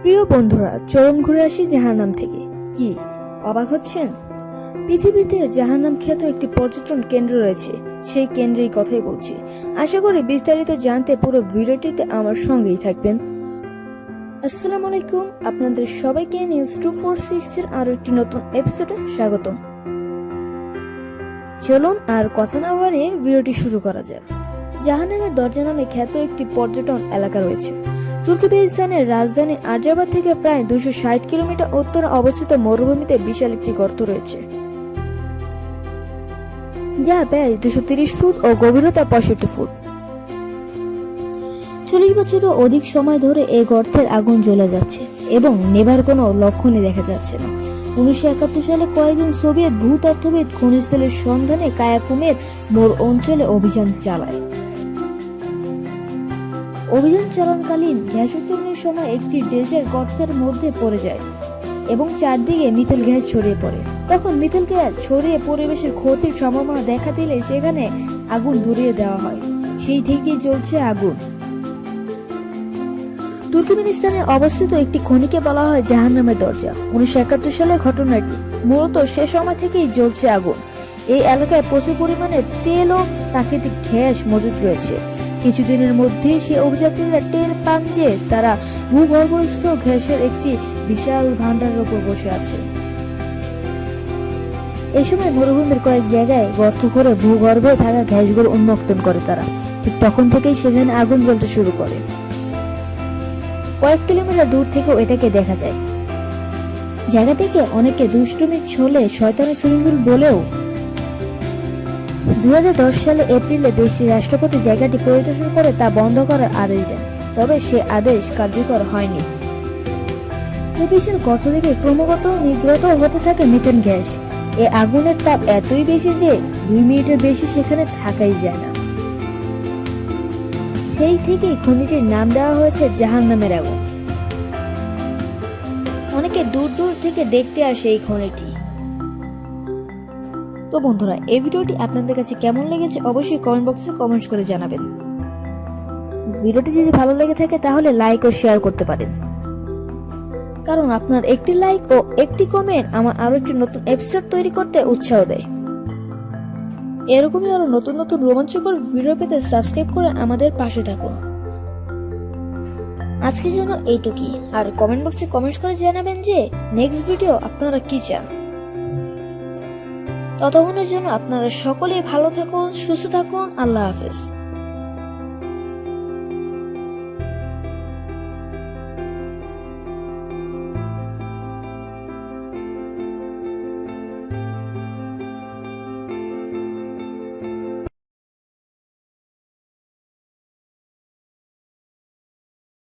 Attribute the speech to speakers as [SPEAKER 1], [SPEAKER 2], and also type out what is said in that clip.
[SPEAKER 1] প্রিয় বন্ধুরা, চলুন ঘুরে আসি জাহান্নাম থেকে। কি অবাক হচ্ছেন? পৃথিবীতে জাহান্নাম খ্যাত একটি পর্যটন কেন্দ্র রয়েছে, সেই কেন্দ্রের কথাই বলছি। আশা করি বিস্তারিত জানতে পুরো ভিডিওটিতে আমার সঙ্গেই থাকবেন। আসসালামু আলাইকুম, আপনাদের সবাইকে নিউজ 246 এর আরো একটি নতুন এপিসোডে স্বাগতম। চলুন আর কথা না বাড়িয়ে ভিডিওটি শুরু করা যাক। জাহান্নামের দরজা নামে খ্যাত একটি পর্যটন এলাকা রয়েছে তুর্কমেনিস্তানের রাজধানী আরজাবাদ থেকে প্রায় 260 কিলোমিটার উত্তরে অবস্থিত মরুভূমিতে বিশাল একটি গর্ত রয়েছে, যা প্রায় 230 ফুট ও গভীরতা 65 ফুট। 40 বছরও অধিক সময় ধরে এই গর্তের আগুন জ্বলে যাচ্ছে এবং নেভার কোনো লক্ষণই দেখা যাচ্ছে না। 1971 সালে কয়েকজন সোভিয়েত ভূতত্ত্ববিদ খনিজ তেলের সন্ধানে কায়াকুমের মোর অঞ্চলে অভিযান চালায়। অভিযান চালানকালীন গ্যাস উত্তোলনের সময় একটি ডেজার গর্তের মধ্যে পড়ে যায় এবং চারদিকে মিথেল গ্যাস ছড়িয়ে পড়ে। তখন মিথেল গ্যাস ছড়িয়ে পরিবেশের ক্ষতির সম্ভাবনা দেখা দিলে সেখানে আগুন ধরিয়ে দেওয়া হয়। সেই থেকেই জ্বলছে আগুন। তুর্কমেনিস্তানে অবস্থিত একটি খনিকে বলা হয় জাহান্নামের দরজা। 1971 সালে ঘটনাটি, মূলত সে সময় থেকেই জ্বলছে আগুন। এই এলাকায় প্রচুর পরিমাণে তেল ও প্রাকৃতিক গ্যাস মজুদ রয়েছে। কিছুদিনের মধ্যেই সে অভিযাত্রীরা টের পান যে তারা ভূগর্ভস্থ গ্যাসের একটি বিশাল ভান্ডারের উপর বসে আছে। এই সময় মরুভূমির কয়েক জায়গায় গর্ত করে ভূগর্ভে থাকা গ্যাসগুলো উন্মোচন করে তারা। ঠিক তখন থেকেই সেখানে আগুন জ্বলতে শুরু করে। কয়েক কিলোমিটার দূর থেকেও এটাকে দেখা যায়। জায়গাটিকে অনেকে দুষ্টুমির ছলে শয়তানের সুইমিং বলেও। 2010 সালে এপ্রিলে দেশটির রাষ্ট্রপতি জায়গাটি পরিদর্শন করে তা বন্ধ করার আদেশ দেন, তবে সে আদেশ কার্যকর হয়নি। এই বিশাল গর্ত থেকে ক্রমাগত নির্গত হতে থাকে মিথেন গ্যাস। এই আগুনের তাপ এতই বেশি যে 2 মিনিটের বেশি সেখানে থাকাই যায় না। সেই থেকেই খনিটির নাম দেওয়া হয়েছে জাহান্নামের আগুন। অনেকে দূর দূর থেকে দেখতে আসে এই খনিটি। তো বন্ধুরা, এই ভিডিওটি আপনাদের কাছে কেমন লেগেছে অবশ্যই কমেন্ট বক্সে কমেন্ট করে জানাবেন। ভিডিওটি যদি ভালো লেগে থাকে তাহলে লাইক ও শেয়ার করতে পারেন, কারণ আপনার একটি লাইক ও একটি কমেন্ট আমার আরো একটি নতুন এপিসোড তৈরি করতে উৎসাহ দেয়। এরকমই আরো নতুন নতুন রোমাঞ্চকর ভিডিও পেতে সাবস্ক্রাইব করে আমাদের পাশে থাকুন। আজকের জন্য এইটুকুই, আর কমেন্ট বক্সে কমেন্ট করে জানাবেন যে নেক্সট ভিডিও আপনারা কি চান। ততক্ষণের জন্য আপনারা সকলেই ভালো থাকুন, সুস্থ থাকুন। আল্লাহ হাফেজ।